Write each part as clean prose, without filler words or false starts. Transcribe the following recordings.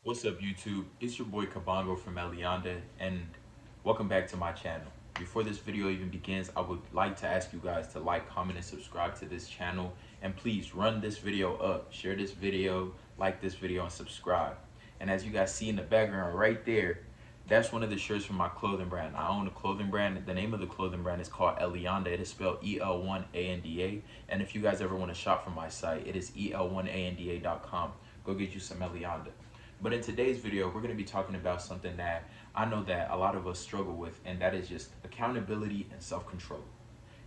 What's up, YouTube? It's your boy Kabongo from Elianda, and welcome back to my channel. Before this video even begins, I would like to ask you guys to like, comment, and subscribe to this channel. And please run this video up, share this video, like this video, and subscribe. And as you guys see in the background right there, that's one of the shirts from my clothing brand. I own a clothing brand. The name of the clothing brand is called Elianda. It is spelled E-L-1-A-N-D-A. And if you guys ever want to shop from my site, it is el1anda.com. Go get you some Elianda. But in today's video, we're going to be talking about something that I know that a lot of us struggle with, and that is just accountability and self-control.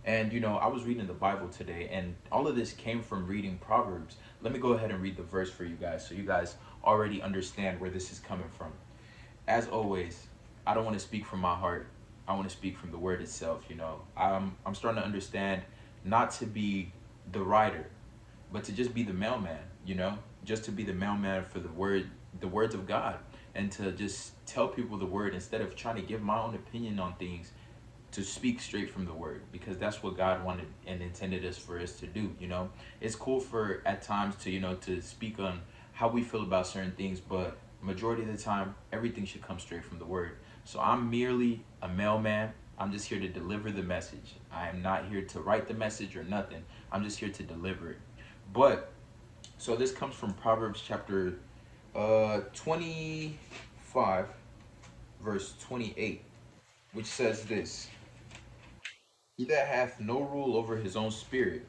And I was reading the Bible today, and all of this came from reading Proverbs. Let me go ahead and read the verse for you guys so you guys already understand where this is coming from. As always, I don't want to speak from my heart. I want to speak from the word itself. I'm starting to understand not to be the writer, but to just be the mailman, just to be the mailman for the words of God, and to just tell people the word instead of trying to give my own opinion on things, to speak straight from the word, because that's what God wanted and intended us for us to do. It's cool for at times to to speak on how we feel about certain things, but majority of the time everything should come straight from the word. So I'm merely a mailman. I'm just here to deliver the message. I am not here to write the message or nothing. I'm just here to deliver it. But so this comes from Proverbs chapter 25 verse 28, which says this: he that hath no rule over his own spirit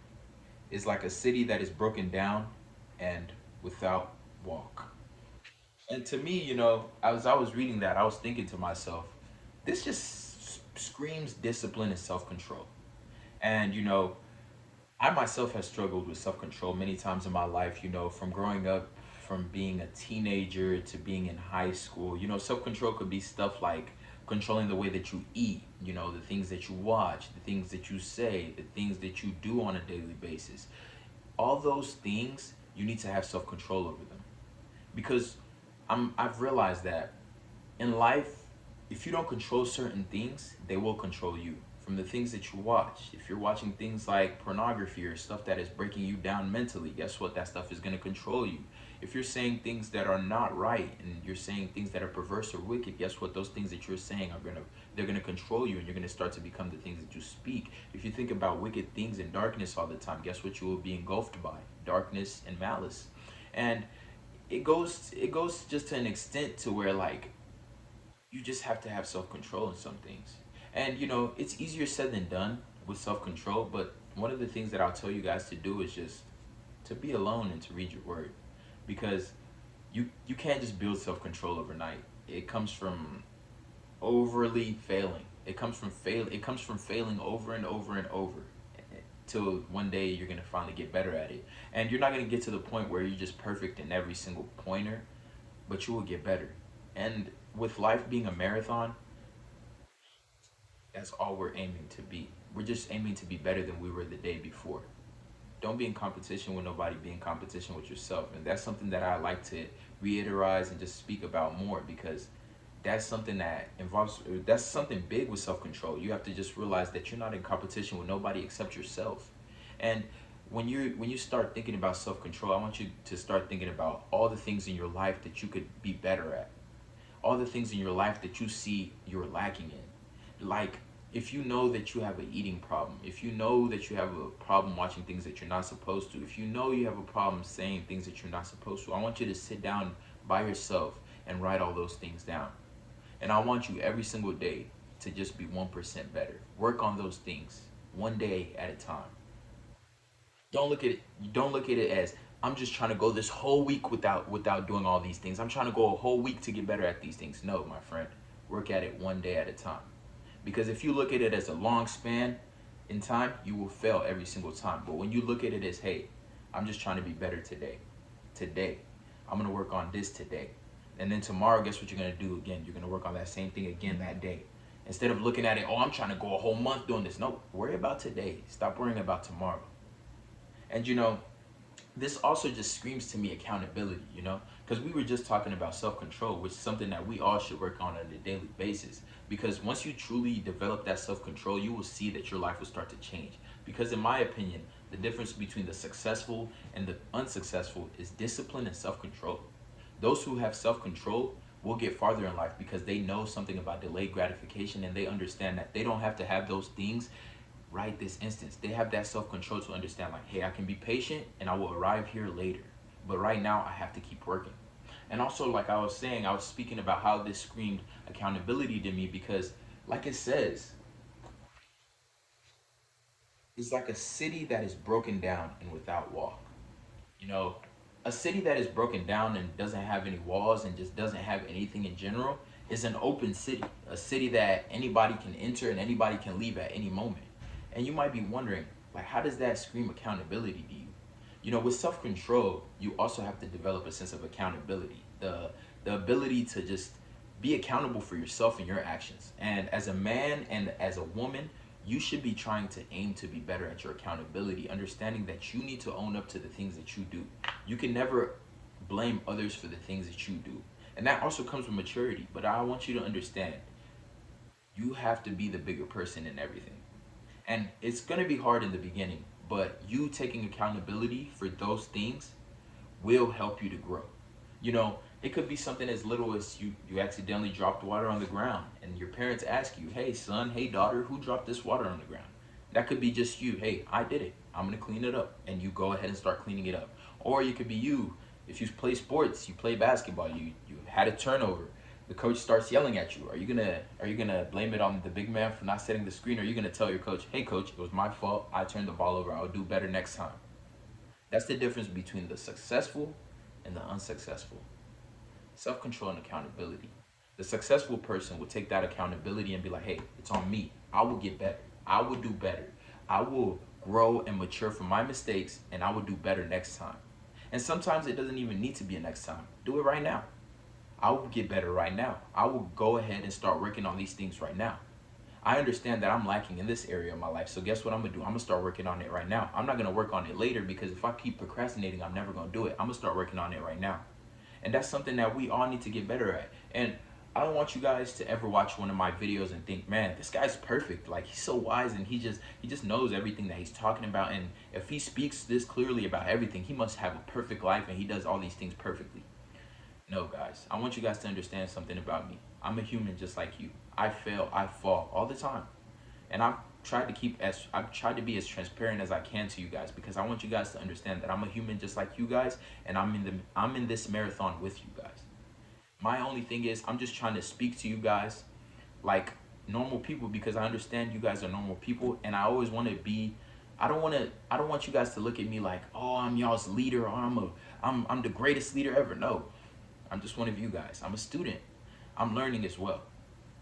is like a city that is broken down and without walk. And to me, as I was reading that, I was thinking to myself, this just screams discipline and self-control. And I myself have struggled with self-control many times in my life, from growing up, from being a teenager to being in high school. Self-control could be stuff like controlling the way that you eat, the things that you watch, the things that you say, the things that you do on a daily basis. All those things, you need to have self-control over them. Because I've realized that in life, if you don't control certain things, they will control you. From the things that you watch, if you're watching things like pornography or stuff that is breaking you down mentally, guess what? That stuff is going to control you. If you're saying things that are not right and you're saying things that are perverse or wicked, guess what? Those things that you're saying they're gonna control you, and you're gonna start to become the things that you speak. If you think about wicked things and darkness all the time, guess what? You will be engulfed by darkness and malice. And it goes just to an extent to where, like, you just have to have self-control in some things. And it's easier said than done with self-control, but one of the things that I'll tell you guys to do is just to be alone and to read your word. Because you can't just build self-control overnight. It comes from overly failing. It comes from failing over and over and over, till one day you're going to finally get better at it. And you're not going to get to the point where you're just perfect in every single pointer, but you will get better. And with life being a marathon, that's all we're aiming to be. We're just aiming to be better than we were the day before. Don't be in competition with nobody, be in competition with yourself. And that's something that I like to reiterate and just speak about more, because that's something big with self-control. You have to just realize that you're not in competition with nobody except yourself. And when you start thinking about self-control, I want you to start thinking about all the things in your life that you could be better at, all the things in your life that you see you're lacking in. Like, if you know that you have an eating problem, if you know that you have a problem watching things that you're not supposed to, if you know you have a problem saying things that you're not supposed to, I want you to sit down by yourself and write all those things down. And I want you every single day to just be 1% better. Work on those things one day at a time. Don't look at it as, I'm just trying to go this whole week without doing all these things. I'm trying to go a whole week to get better at these things. No, my friend. Work at it one day at a time. Because if you look at it as a long span in time, you will fail every single time. But when you look at it as, hey, I'm just trying to be better today. Today. I'm going to work on this today. And then tomorrow, guess what you're going to do again? You're going to work on that same thing again that day. Instead of looking at it, oh, I'm trying to go a whole month doing this. No, worry about today. Stop worrying about tomorrow. And this also just screams to me accountability, because we were just talking about self-control, which is something that we all should work on a daily basis. Because once you truly develop that self-control, you will see that your life will start to change. Because in my opinion, the difference between the successful and the unsuccessful is discipline and self-control. Those who have self-control will get farther in life because they know something about delayed gratification, and they understand that they don't have to have those things right this instance. They have that self-control to understand, like, hey, I can be patient and I will arrive here later, but right now I have to keep working. And also, like I was saying, I was speaking about how this screamed accountability to me because, like it says, it's like a city that is broken down and without wall. You know, a city that is broken down and doesn't have any walls and just doesn't have anything in general is an open city, a city that anybody can enter and anybody can leave at any moment. And you might be wondering, like, how does that scream accountability to you? You know, with self-control, you also have to develop a sense of accountability, the ability to just be accountable for yourself and your actions. And as a man and as a woman, you should be trying to aim to be better at your accountability, understanding that you need to own up to the things that you do. You can never blame others for the things that you do. And that also comes with maturity. But I want you to understand, you have to be the bigger person in everything. And it's going to be hard in the beginning, but you taking accountability for those things will help you to grow. You know, it could be something as little as you accidentally dropped water on the ground and your parents ask you, hey son, hey daughter, who dropped this water on the ground? That could be just you. Hey, I did it. I'm going to clean it up. And you go ahead and start cleaning it up. Or you could be you. If you play sports, you play basketball, you had a turnover. The coach starts yelling at you. Are you gonna blame it on the big man for not setting the screen? Or are you gonna tell your coach, hey coach, it was my fault. I turned the ball over. I'll do better next time. That's the difference between the successful and the unsuccessful. Self-control and accountability. The successful person will take that accountability and be like, hey, it's on me. I will get better. I will do better. I will grow and mature from my mistakes, and I will do better next time. And sometimes it doesn't even need to be a next time. Do it right now. I will get better right now. I will go ahead and start working on these things right now. I understand that I'm lacking in this area of my life. So guess what I'm gonna do? I'm gonna start working on it right now. I'm not gonna work on it later because if I keep procrastinating, I'm never gonna do it. I'm gonna start working on it right now. And that's something that we all need to get better at. And I don't want you guys to ever watch one of my videos and think, man, this guy's perfect. Like, he's so wise and he just knows everything that he's talking about. And if he speaks this clearly about everything, he must have a perfect life and he does all these things perfectly. No, guys, I want you guys to understand something about me. I'm a human just like you. I fail, I fall all the time. And I've tried to be as transparent as I can to you guys because I want you guys to understand that I'm a human just like you guys, and I'm in this marathon with you guys. My only thing is I'm just trying to speak to you guys like normal people because I understand you guys are normal people, and I always want to be I don't want you guys to look at me like, "Oh, I'm y'all's leader, or I'm the greatest leader ever." No. I'm just one of you guys. I'm a student. I'm learning as well.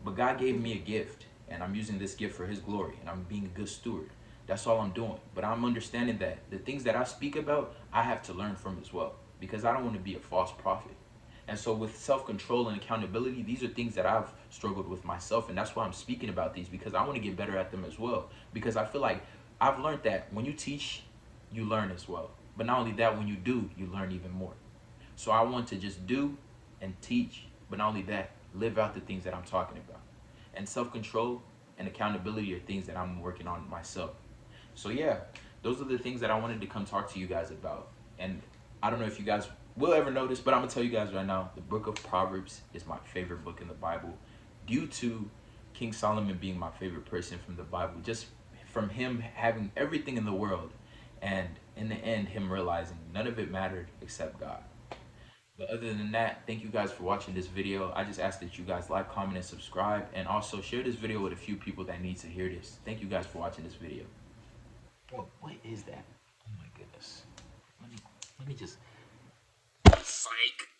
But God gave me a gift, and I'm using this gift for His glory, and I'm being a good steward. That's all I'm doing. But I'm understanding that the things that I speak about, I have to learn from as well, because I don't want to be a false prophet. And so with self-control and accountability, these are things that I've struggled with myself, and that's why I'm speaking about these, because I want to get better at them as well. Because I feel like I've learned that when you teach, you learn as well. But not only that, when you do, you learn even more. So I want to just do and teach, but not only that, live out the things that I'm talking about. And self-control and accountability are things that I'm working on myself. So yeah, those are the things that I wanted to come talk to you guys about. And I don't know if you guys will ever notice, but I'm gonna tell you guys right now, the book of Proverbs is my favorite book in the Bible due to King Solomon being my favorite person from the Bible, just from him having everything in the world, and in the end, him realizing none of it mattered except God. But other than that, thank you guys for watching this video. I just ask that you guys like, comment, and subscribe. And also share this video with a few people that need to hear this. Thank you guys for watching this video. What is that? Oh my goodness. Let me just... Psych.